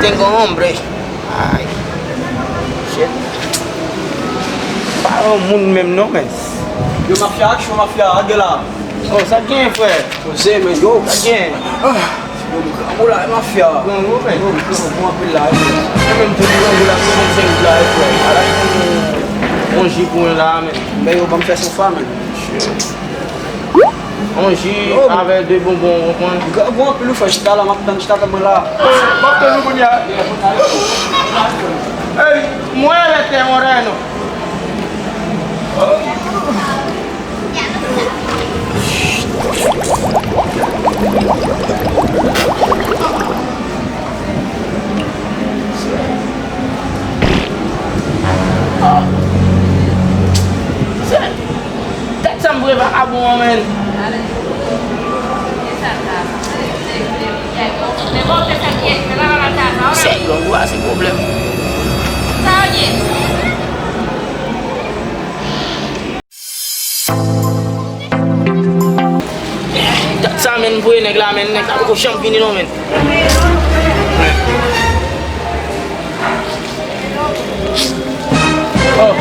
tengo hombre. Ay. Shit. Para o mundo mesmo não, mas. Yo mafia, acho mafia, agela. Oh, sabe quem é, foi? Você, mas yo. Sabe quem é? Vamos lá, é mafia. Vamos, velho. Vamos apelar. É mesmo tudo que eu como sem lá, foi. Um gico lá, mano. Bem, vamos fazer essa fama. Um gico, avec deux bonbons, comprendre? Vamos apelar, faz tá lá, mas tá está também lá. Bota no bunhá. Ei, muévete, moreno. That's some brave abon, man. Sério, não há esse problema. That's some men boy negla men nek aku champignon no men. Oh.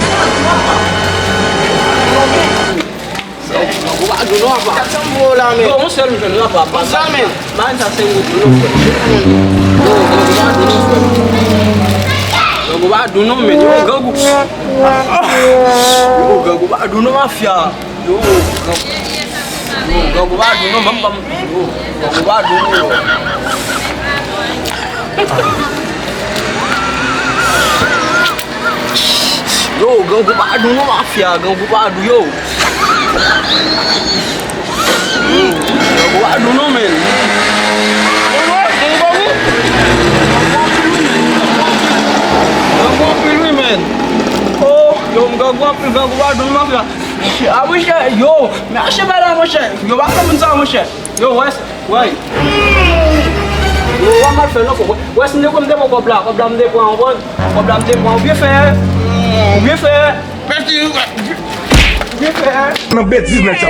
Vou aduno apa? That's some bola men. Vamos ser um jovem apa? Passar men. Mas tá sendo aduno. Yo, vou aduno men. Yo, gangu. Yo, gangu aduno mafia. Yo, gangu aduno mambam. Yo, gangu aduno. Yo, gangu aduno mafia, gangu adu yo. Gangu aduno men. Gangu apilu men. Oh, yo gangu aduno mafia. I wish that yo, me acha bela moche. Yo ba como tá moche. Yo West, why? Yo wa mal fait loko. West ne comme des cobla me pour en bon. Cobla me pour bien faire. Bien fait. Merci. Bien fait. No bet business.